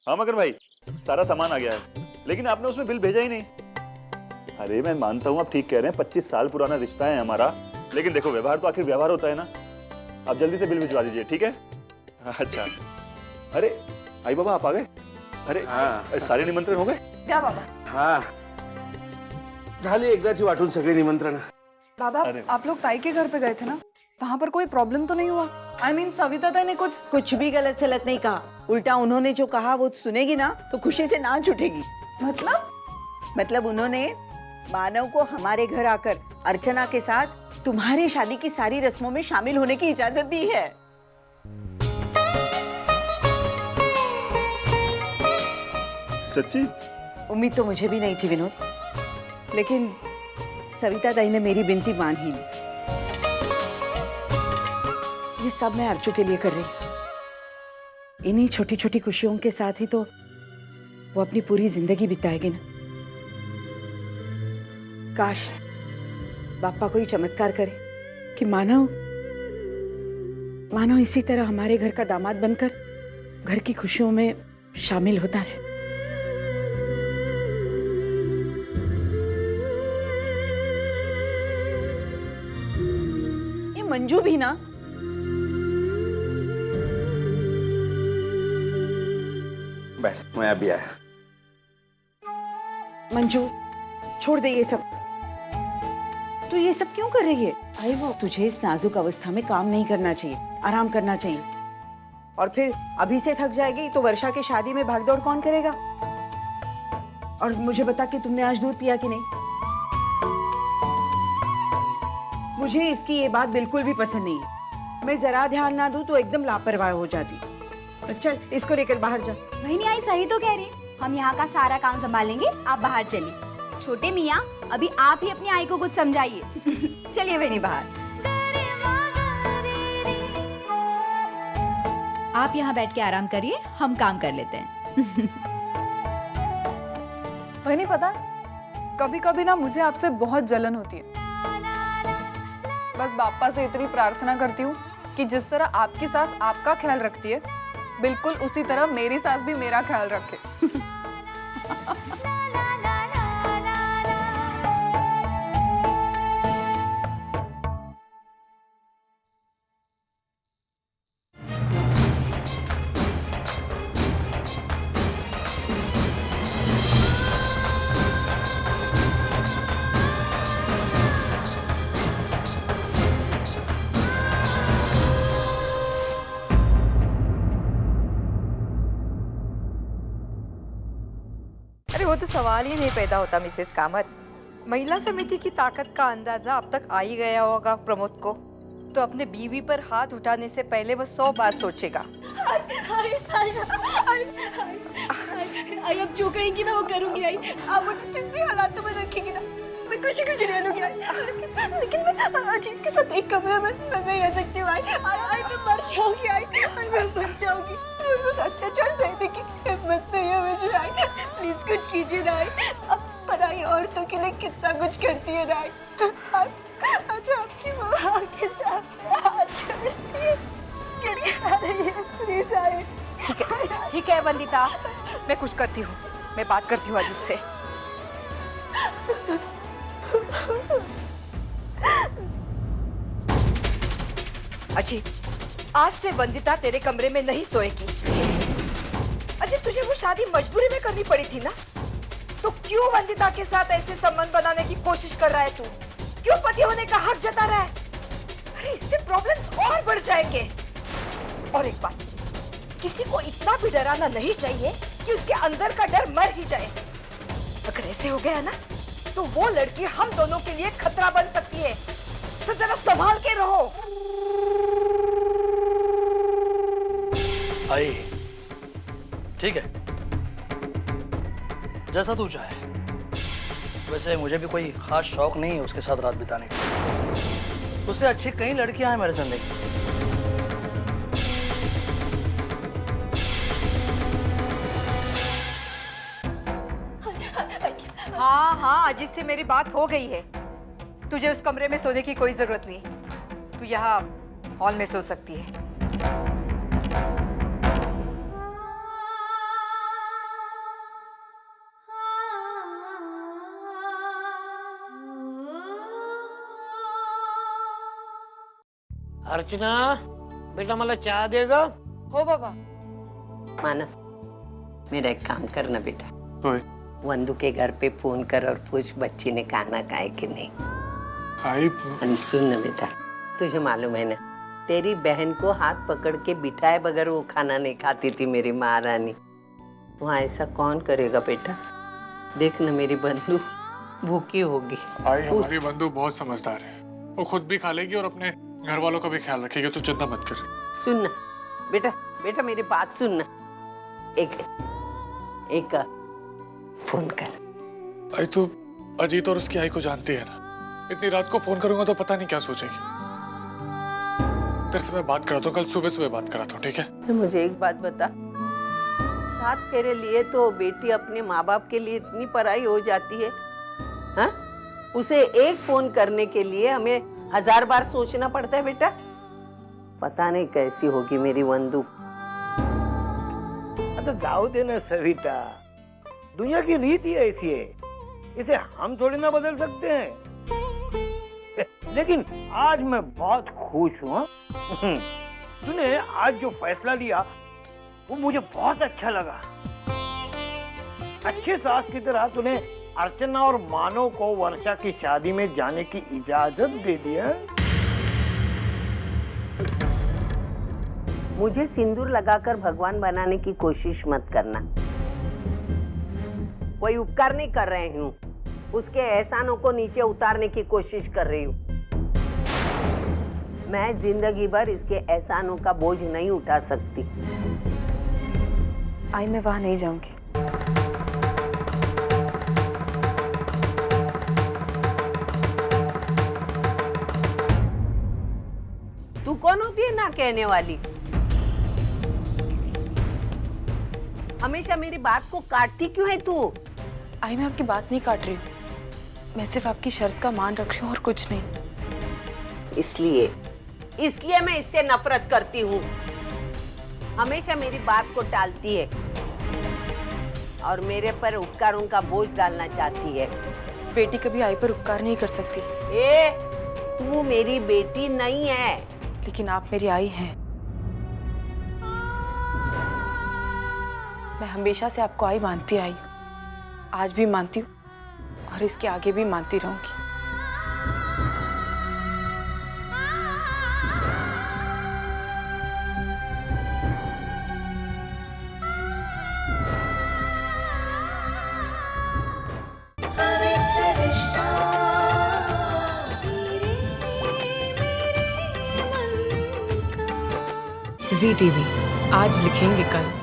हाँ मगर भाई, सारा सामान आ गया है, लेकिन आपने उसमें बिल भेजा ही नहीं। अरे मैं मानता हूँ आप ठीक कह रहे हैं, 25 साल पुराना रिश्ता है हमारा, लेकिन देखो व्यवहार तो आखिर व्यवहार होता है ना। आप जल्दी से बिल भिजवा दीजिए, ठीक है? अच्छा। अरे आई बाबा आप आ गए? अरे हाँ। सारे निमंत्रण हो गए? क्या बाबा? हा झाली एकदाची वाटून सगळी निमंत्रण। बाबा आप लोग ताई के घर पे गए थे ना, वहाँ पर कोई प्रॉब्लम तो नहीं हुआ? I mean, सविता ताई ने कुछ भी गलत सलत नहीं कहा, उल्टा उन्होंने जो कहा वो सुनेगी ना तो खुशी से नाच उठेगी। मतलब उन्होंने मानव को हमारे घर आकर अर्चना के साथ तुम्हारी शादी की सारी रस्मों में शामिल होने की इजाजत दी है। सच्ची? उम्मीद तो मुझे भी नहीं थी विनोद, लेकिन सविता दाई ने मेरी विनती मान ही ली। ये सब मैं अर्चू के लिए कर रही। इन्हीं छोटी छोटी खुशियों के साथ ही तो वो अपनी पूरी जिंदगी बिताएगी ना। काश बापा कोई चमत्कार करे कि मानव इसी तरह हमारे घर का दामाद बनकर घर की खुशियों में शामिल होता रहे। ये मंजू भी ना, बैठ, मैं अभी आया। मंजू छोड़ दे ये सब। तू ये सब क्यों कर रही है? अरे वो तुझे इस नाजुक अवस्था में काम नहीं करना चाहिए, आराम करना चाहिए। और फिर अभी से थक जाएगी तो वर्षा की शादी में भागदौड़ कौन करेगा? और मुझे बता कि तुमने आज दूध पिया कि नहीं? मुझे इसकी ये बात बिल्कुल भी पसंद नहीं है। मैं जरा ध्यान ना दूं तो एकदम लापरवाह हो जाती। चल इसको लेकर बाहर जा। वही आई सही तो कह रही, हम यहाँ का सारा काम संभालेंगे, आप बाहर चलिए। छोटे मियाँ अभी आप ही अपनी आई को कुछ समझाइए। चलिए बहनी बाहर। आप यहाँ बैठ के आराम करिए, हम काम कर लेते हैं। वही नहीं पता, कभी कभी ना मुझे आपसे बहुत जलन होती है। बस बापा से इतनी प्रार्थना करती हूँ कि जिस तरह आपकी सास आपका ख्याल रखती है, बिल्कुल उसी तरह मेरी सास भी मेरा ख्याल रखे। वो तो सवाल ही नहीं पैदा होता मिसेस कामत। महिला समिति की ताकत का अंदाजा अब तक आ ही गया होगा प्रमोद को, तो अपने बीवी पर हाथ उठाने से पहले वो 100 बार सोचेगा। आई अब जो कहेंगी ना वो करूंगी। आई आप मुझे जिस भी हालातों में रखेंगी ना, मैं कुछ रह लूंगी। लेकिन मैं अजीत के साथ एक कमरे में मैं नहीं रह सकती हूँ। आई मैं मर जाऊंगी। आई मैं मर जाऊंगी। मुझे अत्याचार सहने की हिम्मत नहीं है मुझे। आई प्लीज कुछ कीजिए ना। आई अब पराई औरतों के लिए कितना कुछ करती है ना। अच्छा आपकी माँ के सामने हाथ छोड़ती है, गिड़गिड़ा रही है। Please I. ठीक है वंदिता, मैं कुछ करती हूँ, मैं बात करती हूँ अजीत से। अजीत, आज से वंदिता तेरे कमरे में नहीं सोएगी। अजीत, तुझे वो शादी मजबूरी में करनी पड़ी थी ना, तो क्यों वंदिता के साथ ऐसे संबंध बनाने की कोशिश कर रहा है तू? क्यों पति होने का हक जता रहा है? अरे इससे प्रॉब्लम्स और बढ़ जाएंगे। और एक बात, किसी को इतना भी डराना नहीं चाहिए कि उसके अंदर का डर मर ही जाए। अगर ऐसे हो गया ना, तो वो लड़की हम दोनों के लिए खतरा बन सकती है, तो जरा संभाल के रहो। आई ठीक है, जैसा तू चाहे। वैसे मुझे भी कोई खास शौक नहीं है उसके साथ रात बिताने का। उससे अच्छी कई लड़कियां हैं मेरे जिंदगी। हाँ, अजीत से मेरी बात हो गई है। तुझे उस कमरे में सोने की कोई जरूरत नहीं, तू यहाँ हॉल में सो सकती है। अर्चना बेटा मला चहा दे ग. हो बाबा. माना मेरा एक काम करना बेटा. होय. वंदू के घर पे फोन कर और पूछ बच्ची ने खाना खाए कि नहीं. आई और सुन ना बेटा, तुझे मालूम है ना तेरी बहन को हाथ पकड़ के बिठाए बगैर वो खाना नहीं खाती थी मेरी महारानी. वहाँ ऐसा कौन करेगा बेटा. देख ना मेरी बंधु भूखी होगी. आई हमारी बंधु बहुत समझदार है. वो खुद भी खा लेगी और अपने घर वालों का भी ख्याल रखेगी. तो चिंता मत कर. सुन ना बेटा, बेटा मेरी बात सुन ना. एक फोन कर. आई तो अजीत और उसकी आई को जानती है ना. इतनी रात को फोन करूंगा तो पता नहीं क्या सोचेगी. तेरे से मैं बात कराता हूँ. कल सुबह सुबह बात कराता हूँ. ठीक है. मुझे एक बात बता, साथ तेरे लिए तो बेटी अपने माँ बाप के लिए इतनी पराई हो जाती है. हाँ, उसे एक फोन करने के लिए हमें 1000 बार सोचना पड़ता है बेटा. पता नहीं कैसी होगी मेरी वंदू. आता जाओ दे ना सविता, दुनिया की रीत ही ऐसी है. इसे हम थोड़ी ना बदल सकते हैं. लेकिन आज मैं बहुत खुश हूँ. तूने आज जो फैसला लिया वो मुझे बहुत अच्छा लगा. अच्छे सास की तरह तूने अर्चना और मानव को वर्षा की शादी में जाने की इजाजत दे दिया. मुझे सिंदूर लगाकर भगवान बनाने की कोशिश मत करना. कोई उपकार नहीं कर रही हूँ, उसके एहसानों को नीचे उतारने की कोशिश कर रही हूँ. मैं जिंदगी भर इसके एहसानों का बोझ नहीं उठा सकती. आई मैं वहां नहीं जाऊंगी. तू कौन होती है ना कहने वाली. हमेशा मेरी बात को काटती क्यों है तू. आई मैं आपकी बात नहीं काट रही हूँ. मैं सिर्फ आपकी शर्त का मान रख रही हूँ और कुछ नहीं. इसलिए मैं इससे नफरत करती हूँ. हमेशा मेरी बात को टालती है और मेरे पर उपकारों का बोझ डालना चाहती है. बेटी कभी आई पर उपकार नहीं कर सकती. तू मेरी बेटी नहीं है. लेकिन आप मेरी आई हैं. मैं हमेशा से आपको आई मानती आई, आज भी मानती हूँ और इसके आगे भी मानती रहूंगी. ZTV आज लिखेंगे कल.